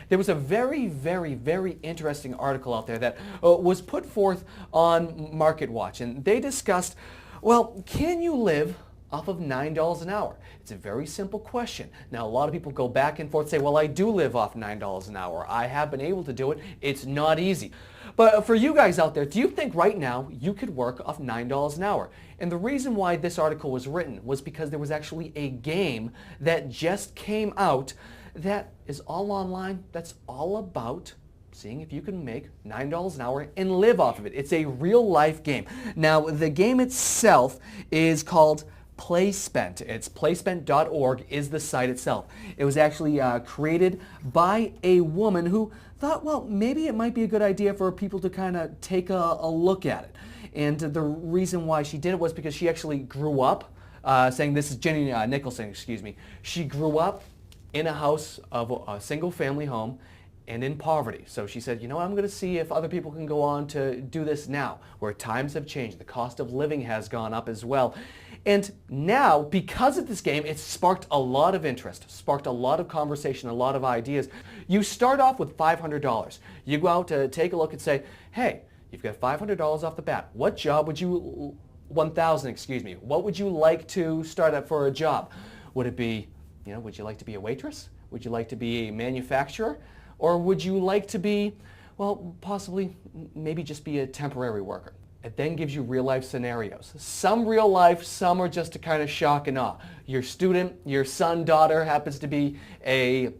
There was a very interesting article out there that was put forth on Market Watch, and they discussed, well, can you live off of $9 an hour? It's a very simple question. Now, a lot of people go back and forth, say, well, I do live off $9 an hour. I have been able to do it. It's not easy. But for you guys out there, do you think right now you could work off $9 an hour? And the reason why this article was written was because there was actually a game that just came out that is all online, that's all about seeing if you can make $9 an hour and live off of it. It's a real life game. Now, the game itself is called PlaySpent. It's playspent.org is the site itself. It was actually created by a woman who thought, well, maybe it might be a good idea for people to kind of take a look at it. And the reason why she did it was because she actually grew up, saying this is Jenny Nicholson, excuse me. She grew up in a house of a single family home and in poverty. So she said, you know, I'm going to see if other people can go on to do this now, where times have changed. The cost of living has gone up as well. And now, because of this game, it's sparked a lot of interest, sparked a lot of conversation, a lot of ideas. You start off with $500. You go out to take a look and say, hey, you've got $500 off the bat. What job would you, $1,000, excuse me, what would you like to start up for a job? Would it be, you know, would you like to be a waitress? Would you like to be a manufacturer? Or would you like to be, well, possibly, maybe just be a temporary worker? It then gives you real life scenarios. Some real life, some are just to kind of shock and awe. Your student, your son, daughter happens to be an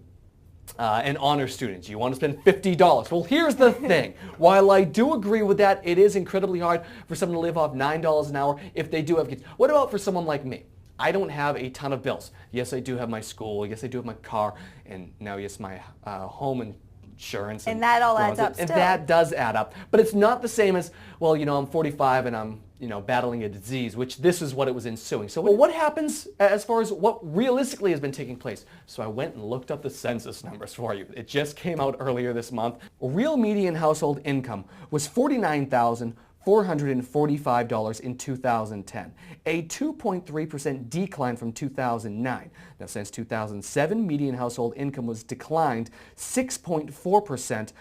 honor student. You want to spend $50. Well, here's the thing. While I do agree with that, it is incredibly hard for someone to live off $9 an hour if they do have kids. What about for someone like me? I don't have a ton of bills. Yes, I do have my school. Yes, I do have my car. And now, yes, my home insurance. And that all adds up still. And that does add up. But it's not the same as, well, you know, I'm 45 and I'm, you know, battling a disease, which this is what it was ensuing. So what happens as far as what realistically has been taking place? So I went and looked up the census numbers for you. It just came out earlier this month. Real median household income was $49,445 in 2010, a 2.3% decline from 2009. Now, since 2007, median household income was declined 6.4%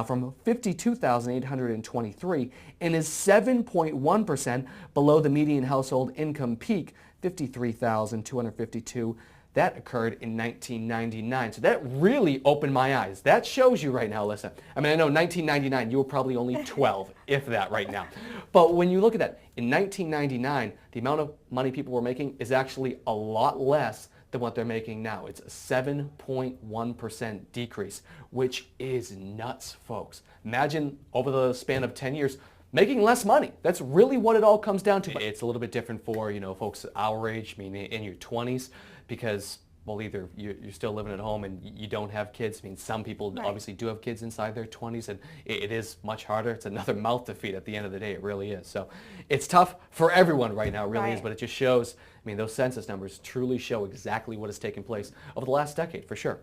from $52,823 and is 7.1% below the median household income peak, $53,252. That occurred in 1999. So that really opened my eyes. That shows you right now, Alyssa. I mean, I know 1999, you were probably only 12, if that right now. But when you look at that, in 1999, the amount of money people were making is actually a lot less than what they're making now. It's a 7.1% decrease, which is nuts, folks. Imagine over the span of 10 years, making less money. That's really what it all comes down to. It's a little bit different for, you know, folks our age, I mean, in your 20s, because, well, either you're still living at home and you don't have kids. I mean, some people obviously do have kids inside their 20s, and it is much harder. It's another mouth to feed at the end of the day. It really is. So it's tough for everyone right now, it really is, but it just shows, I mean, those census numbers truly show exactly what has taken place over the last decade, for sure.